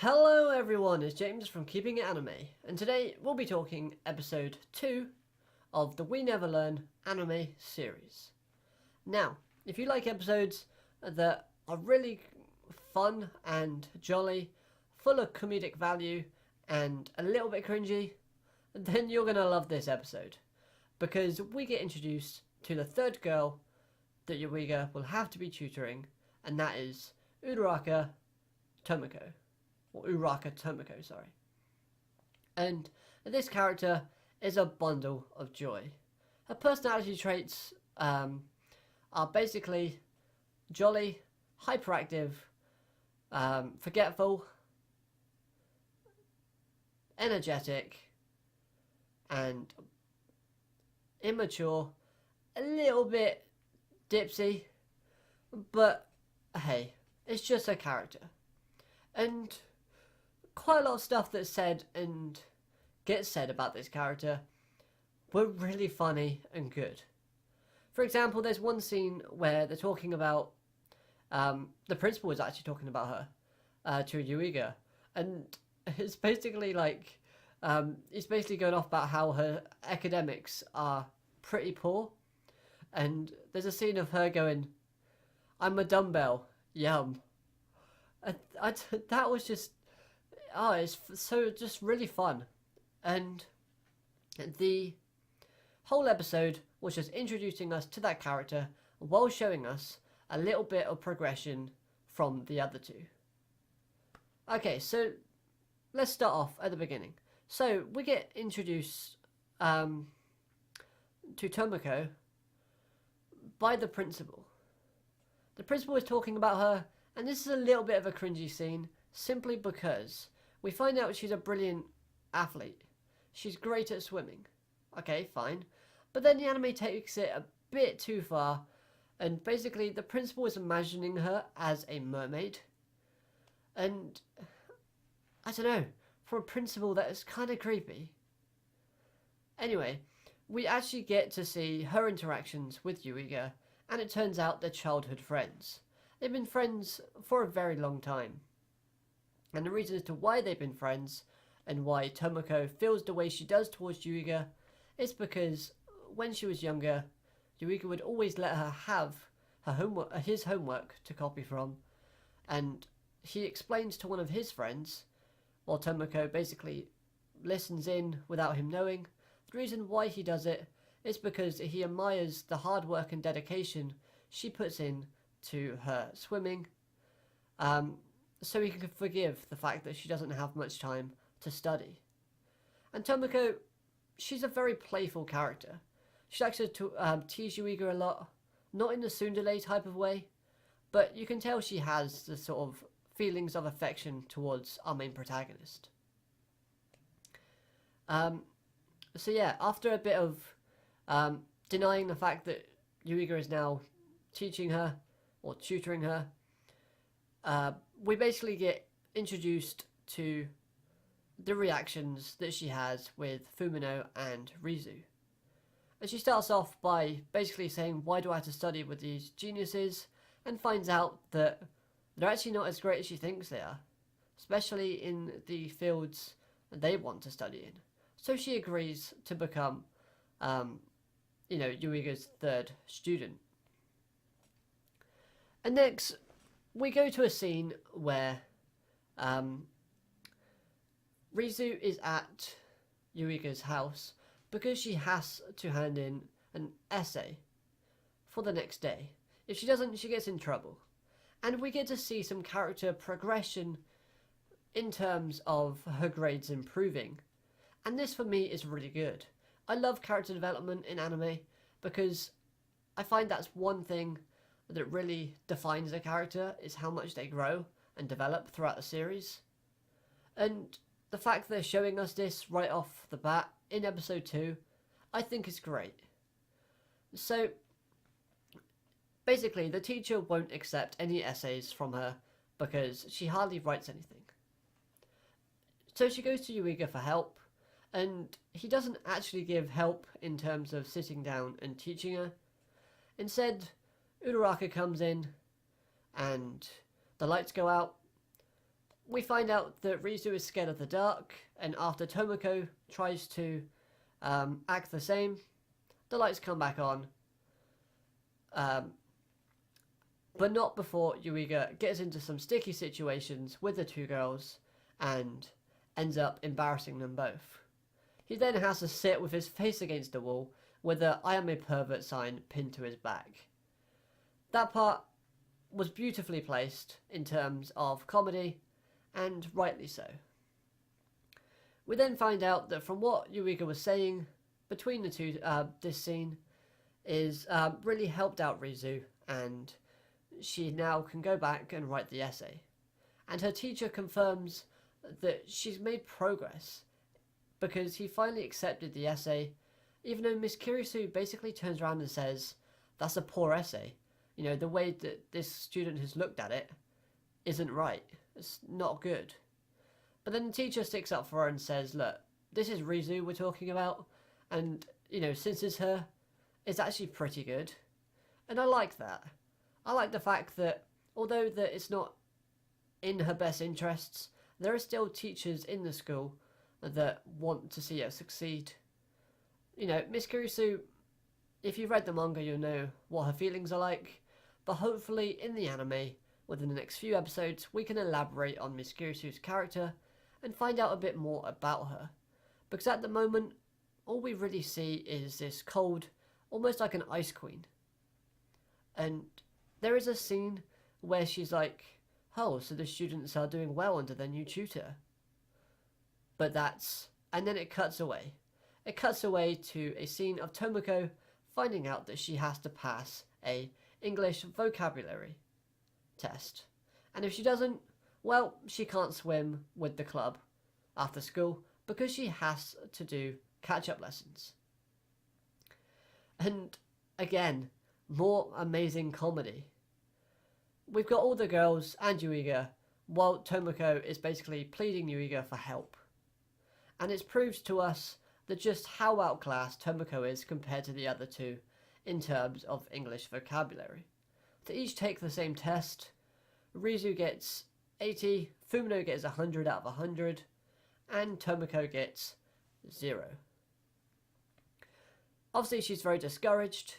Hello everyone, it's James from Keeping It Anime, and today we'll be talking episode 2 of the We Never Learn anime series. Now, if you like episodes that are really fun and jolly, full of comedic value, and a little bit cringy, then you're going to love this episode. Because we get introduced to the third girl that Yuiga will have to be tutoring, and that is Uraka Tomoko. Or Uraka Takemoto, sorry. And this character is a bundle of joy. Her personality traits are basically jolly, hyperactive, forgetful, energetic, and immature, a little bit dipsy, but hey, it's just a character. And quite a lot of stuff that's said and gets said about this character were really funny and good. For example, there's one scene where they're talking about the principal is actually talking about her to Yuiga, and it's basically like it's basically going off about how her academics are pretty poor, and there's a scene of her going, "I'm a dumbbell, yum." That was just it's so just really fun, and the whole episode was just introducing us to that character while showing us a little bit of progression from the other two. Okay, so let's start off at the beginning. So we get introduced to Tomoko by the principal. The principal is talking about her, and this is a little bit of a cringy scene simply because we find out she's a brilliant athlete. She's great at swimming. Okay, fine. But then the anime takes it a bit too far, and basically the principal is imagining her as a mermaid. And I don't know, for a principal that is kind of creepy. Anyway, we actually get to see her interactions with Yuiga, and it turns out they're childhood friends. They've been friends for a very long time. And the reason as to why they've been friends and why Tomoko feels the way she does towards Yuiga is because when she was younger, Yuiga would always let her have his homework to copy from, and he explains to one of his friends, while Tomoko basically listens in without him knowing. The reason why he does it is because he admires the hard work and dedication she puts in to her swimming, so he can forgive the fact that she doesn't have much time to study. And Tomoko, she's a very playful character. She likes to tease Yuiga a lot, not in the tsundere type of way, but you can tell she has the sort of feelings of affection towards our main protagonist. So yeah, after a bit of denying the fact that Yuiga is now teaching her or tutoring her, we basically get introduced to the reactions that she has with Fumino and Rizu. And she starts off by basically saying, why do I have to study with these geniuses? And finds out that they're actually not as great as she thinks they are, especially in the fields they want to study in. So she agrees to become, Yuiga's third student. And next, we go to a scene where Rizu is at Yuiga's house because she has to hand in an essay for the next day. If she doesn't, she gets in trouble. And we get to see some character progression in terms of her grades improving. And this for me is really good. I love character development in anime because I find that's one thing that really defines a character, is how much they grow and develop throughout the series. And the fact that they're showing us this right off the bat in episode 2, I think is great. So basically, the teacher won't accept any essays from her because she hardly writes anything. So she goes to Yuiga for help, and he doesn't actually give help in terms of sitting down and teaching her. Instead, Uraraka comes in and the lights go out we find out that Rizu is scared of the dark, and after Tomoko tries to act the same, the lights come back on. But not before Yuiga gets into some sticky situations with the two girls and ends up embarrassing them both. He then has to sit with his face against the wall with the "I am a pervert" sign pinned to his back. That part was beautifully placed in terms of comedy, and rightly so. We then find out that from what Yuiga was saying between the two, this scene is really helped out Rizu, and she now can go back and write the essay. And her teacher confirms that she's made progress because he finally accepted the essay, even though Miss Kirisu basically turns around and says, "That's a poor essay. You know, the way that this student has looked at it isn't right. It's not good." But then the teacher sticks up for her and says, "Look, this is Rizu we're talking about, and, you know, since it's her, it's actually pretty good." And I like that. I like the fact that, although that it's not in her best interests, there are still teachers in the school that want to see her succeed. You know, Miss Kurisu, if you've read the manga, you'll know what her feelings are like, but hopefully in the anime, within the next few episodes, we can elaborate on Miss Kurisu's character and find out a bit more about her. Because at the moment, all we really see is this cold, almost like an ice queen. And there is a scene where she's like, "Oh, so the students are doing well under their new tutor." But and then it cuts away. It cuts away to a scene of Tomoko finding out that she has to pass a English vocabulary test. And if she doesn't, well, she can't swim with the club after school because she has to do catch-up lessons. And again, more amazing comedy. We've got all the girls and Yuiga, while Tomoko is basically pleading Yuiga for help. And it proves to us that just how outclassed Tomoko is compared to the other two in terms of English vocabulary. They each take the same test. Rizu gets 80, Fumino gets 100 out of 100, and Tomoko gets 0. Obviously, she's very discouraged,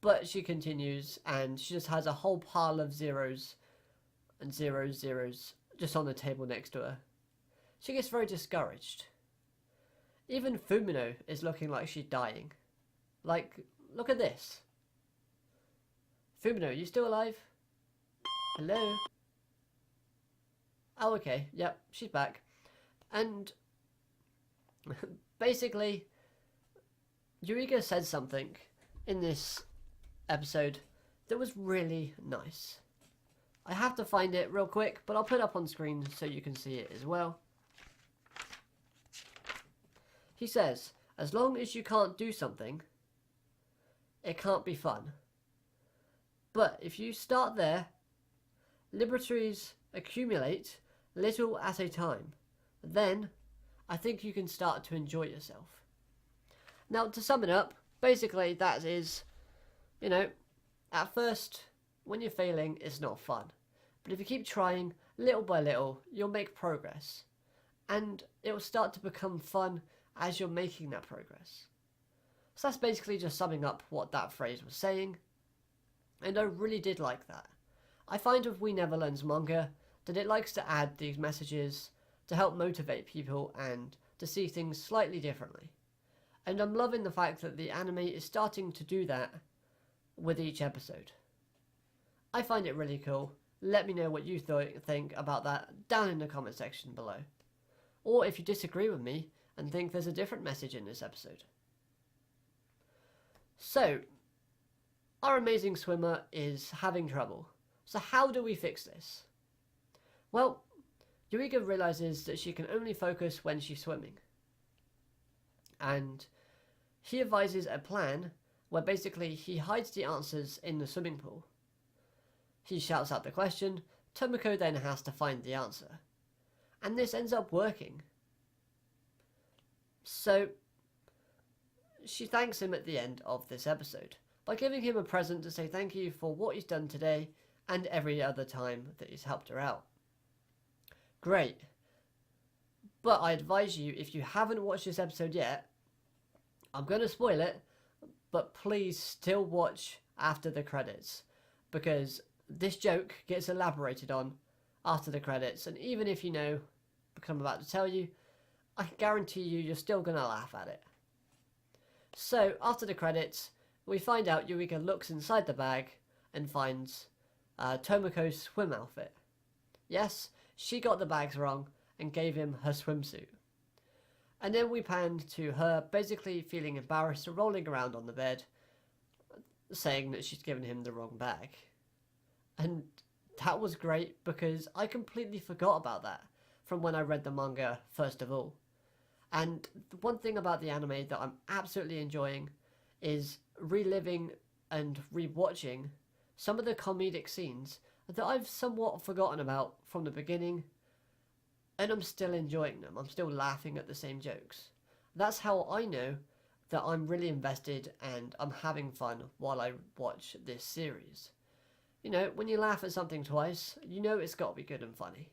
but she continues, and she just has a whole pile of zeros and zeros just on the table next to her. She gets very discouraged. Even Fumino is looking like she's dying. Like, look at this. Fumino, you still alive? Hello? Oh, okay. Yep, she's back. And basically, Eureka said something in this episode that was really nice. I have to find it real quick, but I'll put it up on screen so you can see it as well. He says, "As long as you can't do something, it can't be fun. But if you start there, liberties accumulate little at a time. Then, I think you can start to enjoy yourself." Now, to sum it up, basically that is, you know, at first, when you're failing, it's not fun. But if you keep trying, little by little, you'll make progress. And it will start to become fun as you're making that progress. So that's basically just summing up what that phrase was saying. And I really did like that. I find with We Never Learn's manga that it likes to add these messages to help motivate people and to see things slightly differently. And I'm loving the fact that the anime is starting to do that with each episode. I find it really cool. Let me know what you think about that down in the comment section below. Or if you disagree with me and think there's a different message in this episode. So, our amazing swimmer is having trouble. So how do we fix this? Well, Eureka realizes that she can only focus when she's swimming. And he advises a plan where basically he hides the answers in the swimming pool. He shouts out the question, Tomoko then has to find the answer. And this ends up working. So, she thanks him at the end of this episode by giving him a present to say thank you for what he's done today and every other time that he's helped her out. great. But I advise you, if you haven't watched this episode yet, I'm going to spoil it, but please still watch after the credits, because this joke gets elaborated on after the credits, and even if you know, because I'm about to tell you, I can guarantee you're still going to laugh at it. So, after the credits, we find out Eureka looks inside the bag and finds Tomoko's swim outfit. Yes, she got the bags wrong and gave him her swimsuit. And then we panned to her basically feeling embarrassed, rolling around on the bed, saying that she's given him the wrong bag. And that was great because I completely forgot about that from when I read the manga first of all. And the one thing about the anime that I'm absolutely enjoying is reliving and rewatching some of the comedic scenes that I've somewhat forgotten about from the beginning, and I'm still enjoying them. I'm still laughing at the same jokes. That's how I know that I'm really invested and I'm having fun while I watch this series. You know, when you laugh at something twice, you know it's got to be good and funny.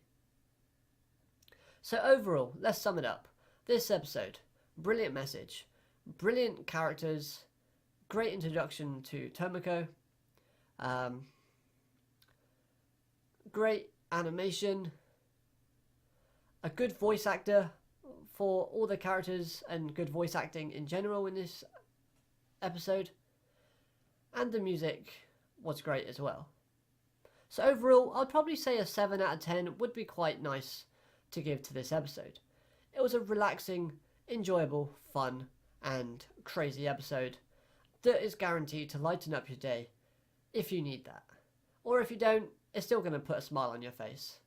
So overall, let's sum it up. This episode, brilliant message, brilliant characters, great introduction to Tomoko, great animation, a good voice actor for all the characters and good voice acting in general in this episode, and the music was great as well. So overall, I'd probably say a 7 out of 10 would be quite nice to give to this episode. It was a relaxing, enjoyable, fun, and crazy episode that is guaranteed to lighten up your day if you need that. Or if you don't, it's still going to put a smile on your face.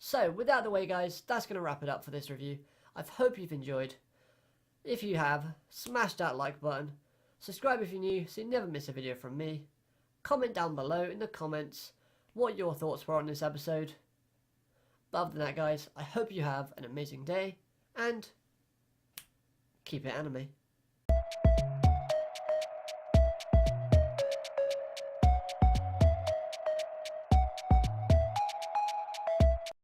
So, with that out of the way guys, that's going to wrap it up for this review. I hope you've enjoyed. If you have, smash that like button. Subscribe if you're new so you never miss a video from me. Comment down below in the comments what your thoughts were on this episode. But other than that guys, I hope you have an amazing day, and keep it anime.